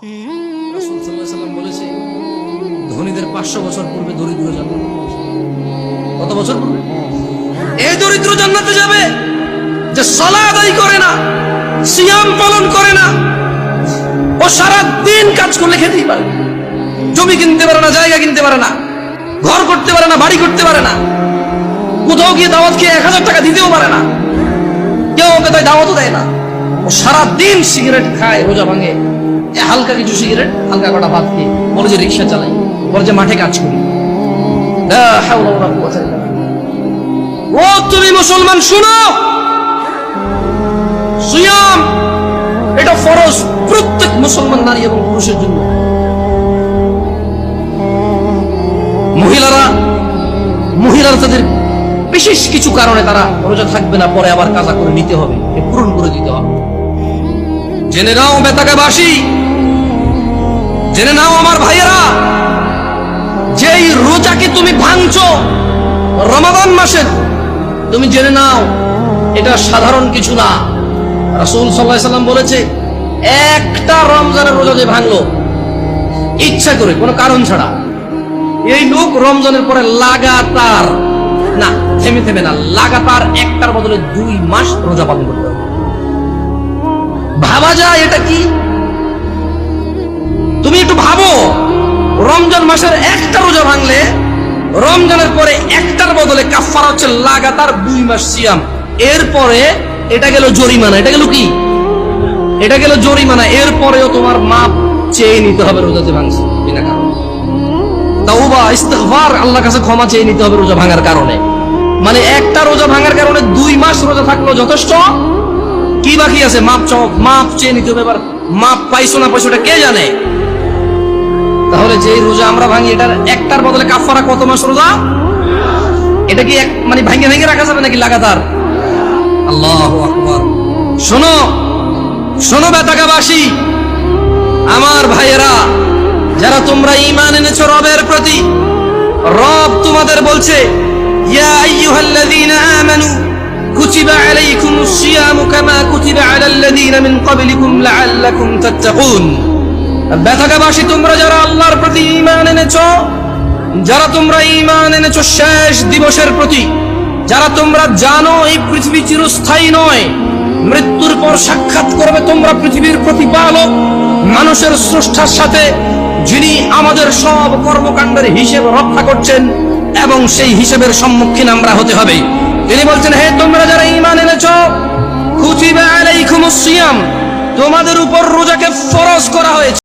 রাসূল সাল্লাল্লাহু আলাইহি ওয়াসাল্লাম বলেছে, ধনীদের 500 বছর পূর্বে দরিদ্র জান্নাতে যাবে। কত বছর পূর্বে? এই দরিদ্র জান্নাতে যাবে যে সালাত আদায় করে না, সিয়াম পালন করে না, ও সারা দিন কাজ করলে খেতেই পারে, জমি কিনতে পারে না, জায়গা কিনতে পারে না, ঘর করতে পারে না, বাড়ি করতে পারে না, কোথাও গিয়ে দাওয়াত খেয়ে 1000 টাকা দিতেও পারে না, কেউ ওকে তাই দাওয়াতও দেয় না। ও সারা দিন সিগারেট খায়, রোজা ভাঙে, হালকা কিছু সিগারেট, হালকা কটা ভাত খেয়ে বলে যে রিক্সা চালাই, বলে যে মাঠে কাজ করি। লা হাওলা ওয়ালা কুওয়াতা ইল্লা বিল্লাহ। ও তুমি মুসলমান শুনো, সিয়াম এটা ফরজ প্রত্যেক মুসলমান নারী এবং পুরুষের জন্য। মহিলারা তাদের বিশেষ কিছু কারণে তারা রোজা থাকবে না, পরে আবার কাজা করে নিতে হবে, পূরণ করে দিতে হবে। জেনে নাও বেতাকাবাসী, জেনে নাও আমার ভাইয়েরা, যেই রোজাকে তুমি ভাঙছো রমাদান মাসের, তুমি জেনে নাও এটা সাধারণ কিছু না। রাসূল সাল্লাল্লাহু আলাইহি ওয়াসাল্লাম বলেছে, একটা রমজানের রোজা যে ভাঙলো ইচ্ছা করে, কোনো কারণ ছাড়া, এই লোক রমজানের পরে লাগাতার না, থেমে না, লাগাতার একটার বদলে 2 মাস রোজা পালন করতে হবে। ভাবা যায় এটা কি? তুমি একটু ভাবো, রমজান মাসের একটা রোজা ভাঙলে রমজানের পরে একটার বদলে কাফারা হচ্ছে লাগাতার 2 মাস সিয়াম। এরপরে এটা গেল জরিমানা, এটা গেল কি? এটা গেল জরিমানা। এরপরেও তোমার মাপ চেয়ে নিতে হবে রোজা যে ভাঙছে বিনা কারণে। তাওবা ইস্তিগফার, আল্লাহর কাছে ক্ষমা চেয়ে নিতে হবে রোজা ভাঙার কারণে। মানে একটা রোজা ভাঙার কারণে 2 মাস রোজা থাকলো যথেষ্ট, কি বাকি আছে? মাপ চেয়ে নিতে হবে। এবার মাপ পাইছো না পাইছো এটা কে জানে? তাহলে যে রোজা আমরা ভাঙি, এটার একটার বদলে কাফারা কত মাস রোজা? এটা কি মানে ভেঙে রাখা যাবে নাকি লাগাতার? আল্লাহু আকবার। শোনো শোনো বেতাকাবাসী, আমার ভাইয়েরা, যারা তোমরা ঈমান এনেছো রবের প্রতি, রব তোমাদের বলছে, ইয়া আইয়ুহাল্লাযীনা আমানু কুতিবা আলাইকুমুস সিয়ামু কামা কুতিবা আলাল্লাযীনা মিন ক্বাবলিকুম লাআল্লাকুম তাত্তাকুন। বেতাকাবাসী, তোমরা যারা আল্লাহর প্রতি ঈমান এনেছো, যারা তোমরা ঈমান এনেছো শেষ দিবসের প্রতি, যারা তোমরা জানো এই পৃথিবী চিরস্থায়ী নয়, মৃত্যুর পর সাক্ষাৎ করবে তোমরা পৃথিবীর প্রতিপালক মানুষের স্রষ্টার সাথে, যিনি আমাদের সব কর্মকাণ্ডের হিসেব রক্ষা করছেন, এবং সেই হিসেবের সম্মুখীন আমরা হতে হবে। তিনি বলছেন, হে তোমরা যারা ঈমান এনেছো, কুতিবা আলাইকুমুস সিয়াম, তোমাদের উপর রোজাকে ফরজ করা হয়েছে।